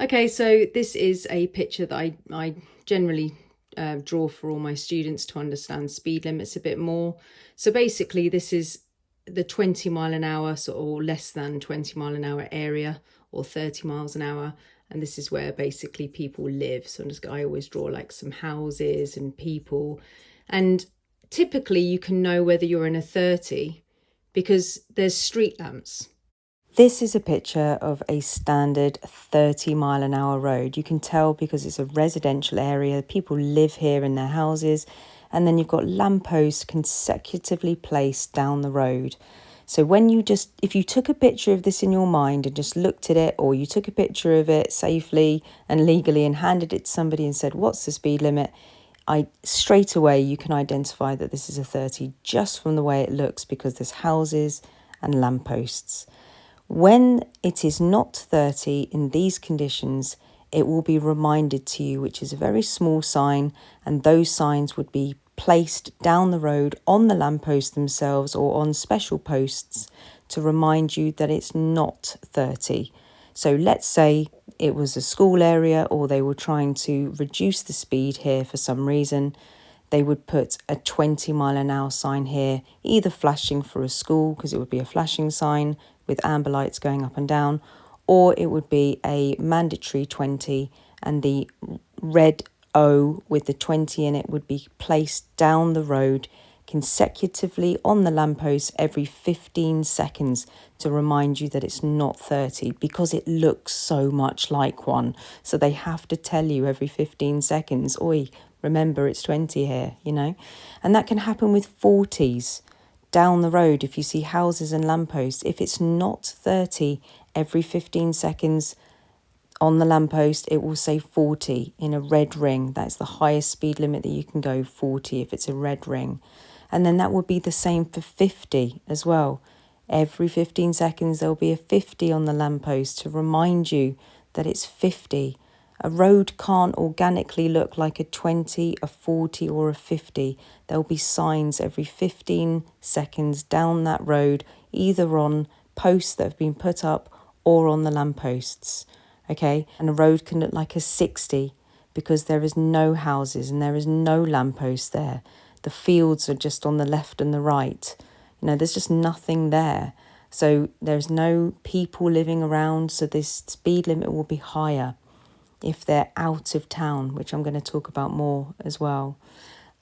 Okay, so this is a picture that I generally draw for all my students to understand speed limits a bit more. So basically this is the 20 mile an hour or less than 20 mile an hour area, or 30 miles an hour. And this is where basically people live. So I always draw like some houses and people. And typically you can know whether you're in a 30 because there's street lamps. This is a picture of a standard 30-mile-an-hour road. You can tell because it's a residential area. People live here in their houses. And then you've got lampposts consecutively placed down the road. So if you took a picture of this in your mind and just looked at it, or you took a picture of it safely and legally and handed it to somebody and said, what's the speed limit? Straight away, you can identify that this is a 30 just from the way it looks, because there's houses and lampposts. When it is not 30 in these conditions, it will be reminded to you, which is a very small sign, and those signs would be placed down the road on the lampposts themselves or on special posts to remind you that it's not 30. So let's say it was a school area, or they were trying to reduce the speed here for some reason. They would put a 20 mile an hour sign here, either flashing for a school, because it would be a flashing sign with amber lights going up and down, or it would be a mandatory 20, and the red O with the 20 in it would be placed down the road consecutively on the lamppost every 15 seconds to remind you that it's not 30, because it looks so much like one. So they have to tell you every 15 seconds, oi, remember it's 20 here, And that can happen with 40s. Down the road, if you see houses and lampposts, if it's not 30, every 15 seconds on the lamppost, it will say 40 in a red ring. That's the highest speed limit that you can go, 40, if it's a red ring. And then that would be the same for 50 as well. Every 15 seconds, there'll be a 50 on the lamppost to remind you that it's 50. A road can't organically look like a 20, a 40 or a 50. There'll be signs every 15 seconds down that road, either on posts that have been put up or on the lampposts. Okay, and a road can look like a 60 because there is no houses and there is no lampposts there. The fields are just on the left and the right. There's just nothing there. So there's no people living around, so this speed limit will be higher if they're out of town, which I'm going to talk about more as well.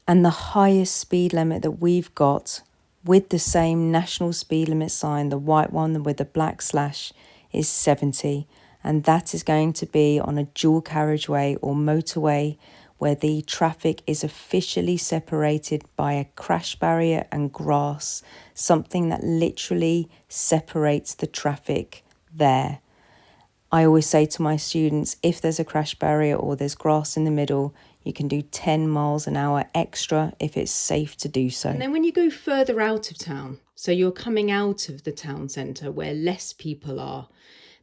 And the highest speed limit that we've got with the same national speed limit sign, the white one with the black slash, is 70. And that is going to be on a dual carriageway or motorway where the traffic is officially separated by a crash barrier and grass, something that literally separates the traffic there. I always say to my students, if there's a crash barrier or there's grass in the middle, you can do 10 miles an hour extra if it's safe to do so. And then when you go further out of town, so you're coming out of the town centre where less people are,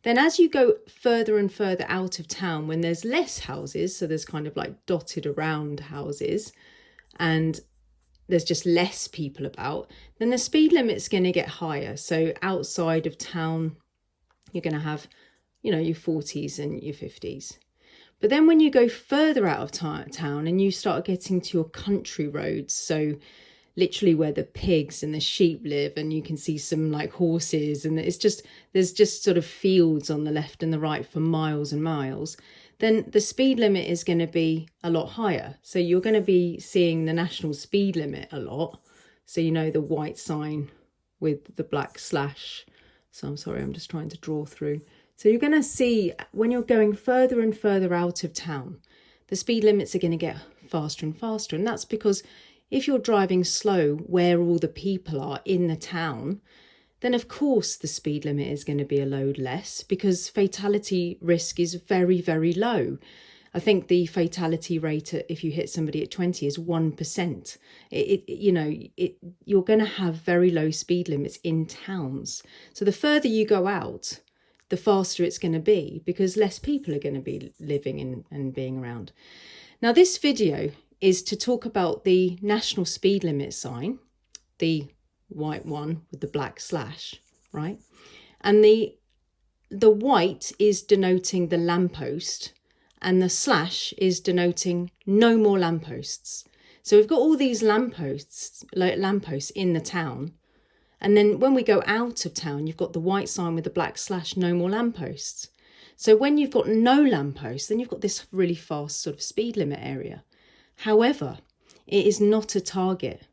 then as you go further and further out of town, when there's less houses, so there's kind of like dotted around houses and there's just less people about, then the speed limit's going to get higher. So outside of town, you're going to have your 40s and your 50s. But then when you go further out of town and you start getting to your country roads, so literally where the pigs and the sheep live, and you can see some like horses, and there's just sort of fields on the left and the right for miles and miles, then the speed limit is going to be a lot higher. So you're going to be seeing the national speed limit a lot. So the white sign with the black slash. So I'm sorry, I'm just trying to draw through. So you're going to see when you're going further and further out of town, the speed limits are going to get faster and faster. And that's because if you're driving slow where all the people are in the town, then of course the speed limit is going to be a load less, because fatality risk is very, very low. I think the fatality rate if you hit somebody at 20 is 1%. You're going to have very low speed limits in towns. So the further you go out, the faster it's going to be, because less people are going to be living and being around. Now, this video is to talk about the national speed limit sign, the white one with the black slash, right? And the the white is denoting the lamppost, and the slash is denoting no more lampposts. So we've got all these lampposts in the town. And then when we go out of town, you've got the white sign with the black slash, no more lampposts. So when you've got no lampposts, then you've got this really fast sort of speed limit area. However, it is not a target.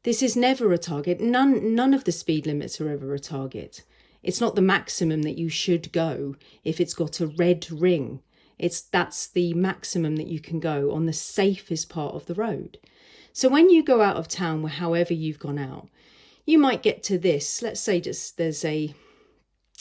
This is never a target. None of the speed limits are ever a target. It's not the maximum that you should go if it's got a red ring. That's the maximum that you can go on the safest part of the road. So when you go out of town, however you've gone out, you might get to this. Let's say just there's a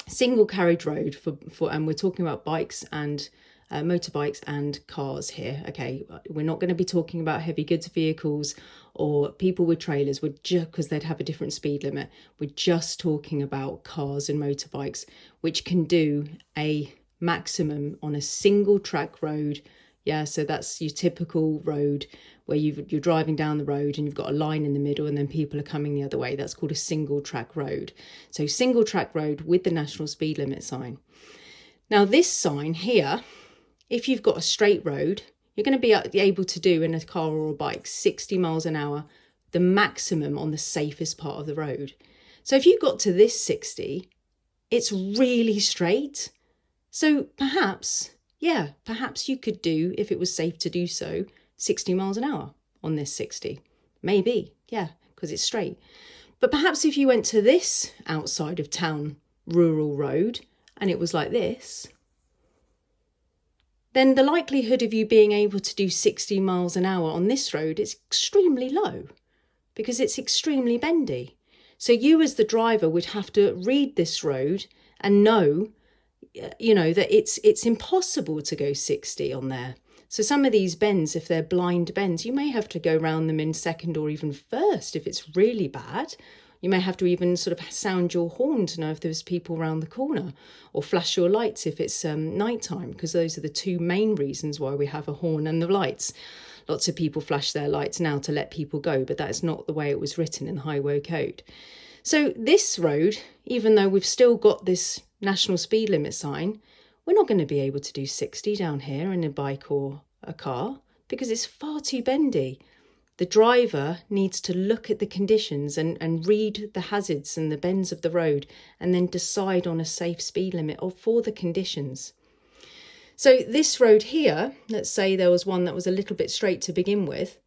single carriage road for and we're talking about bikes and motorbikes and cars here. Okay, we're not going to be talking about heavy goods vehicles or people with trailers. We're just, because they'd have a different speed limit. We're just talking about cars and motorbikes, which can do a maximum on a single track road. Yeah, so that's your typical road where you're driving down the road and you've got a line in the middle and then people are coming the other way. That's called a single track road. So single track road with the national speed limit sign. Now this sign here, if you've got a straight road, you're going to be able to do in a car or a bike 60 miles an hour, the maximum on the safest part of the road. So if you got to this 60, it's really straight. So perhaps you could do, if it was safe to do so, 60 miles an hour on this 60. Maybe, yeah, because it's straight. But perhaps if you went to this outside of town rural road and it was like this, then the likelihood of you being able to do 60 miles an hour on this road is extremely low because it's extremely bendy. So you as the driver would have to read this road and know, that it's impossible to go 60 on there. So some of these bends, if they're blind bends, you may have to go round them in second or even first if it's really bad. You may have to even sort of sound your horn to know if there's people around the corner, or flash your lights if it's nighttime, because those are the two main reasons why we have a horn and the lights. Lots of people flash their lights now to let people go, but that's not the way it was written in the highway code. So this road, even though we've still got this national speed limit sign, we're not going to be able to do 60 down here in a bike or a car because it's far too bendy. The driver needs to look at the conditions and read the hazards and the bends of the road and then decide on a safe speed limit for the conditions. So this road here, let's say there was one that was a little bit straight to begin with,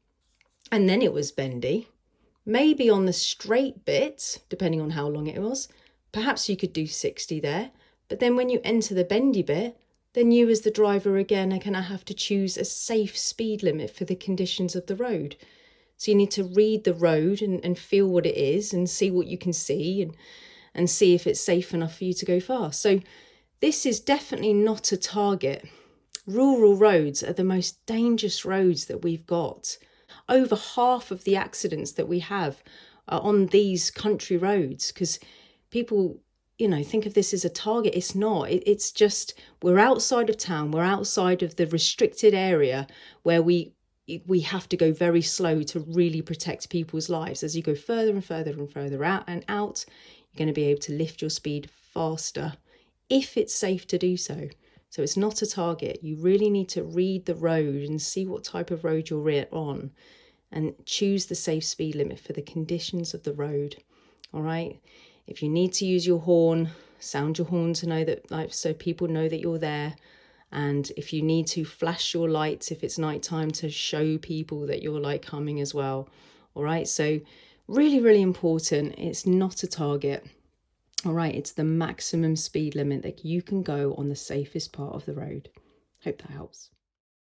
and then it was bendy. Maybe on the straight bit, depending on how long it was, perhaps you could do 60 there. But then when you enter the bendy bit, then you as the driver again are going to have to choose a safe speed limit for the conditions of the road. So you need to read the road and feel what it is and see what you can see and see if it's safe enough for you to go fast. So this is definitely not a target. Rural roads are the most dangerous roads that we've got. Over half of the accidents that we have are on these country roads because people, think of this as a target. It's not. It's just we're outside of town. We're outside of the restricted area where we have to go very slow to really protect people's lives. As you go further and further and further out, you're going to be able to lift your speed faster if it's safe to do so. So it's not a target. You really need to read the road and see what type of road you're on and choose the safe speed limit for the conditions of the road. All right. If you need to use your horn, sound your horn to know that, so people know that you're there. And if you need to, flash your lights if it's nighttime to show people that you're coming as well. All right. So really, really important. It's not a target. All right. It's the maximum speed limit that you can go on the safest part of the road. Hope that helps.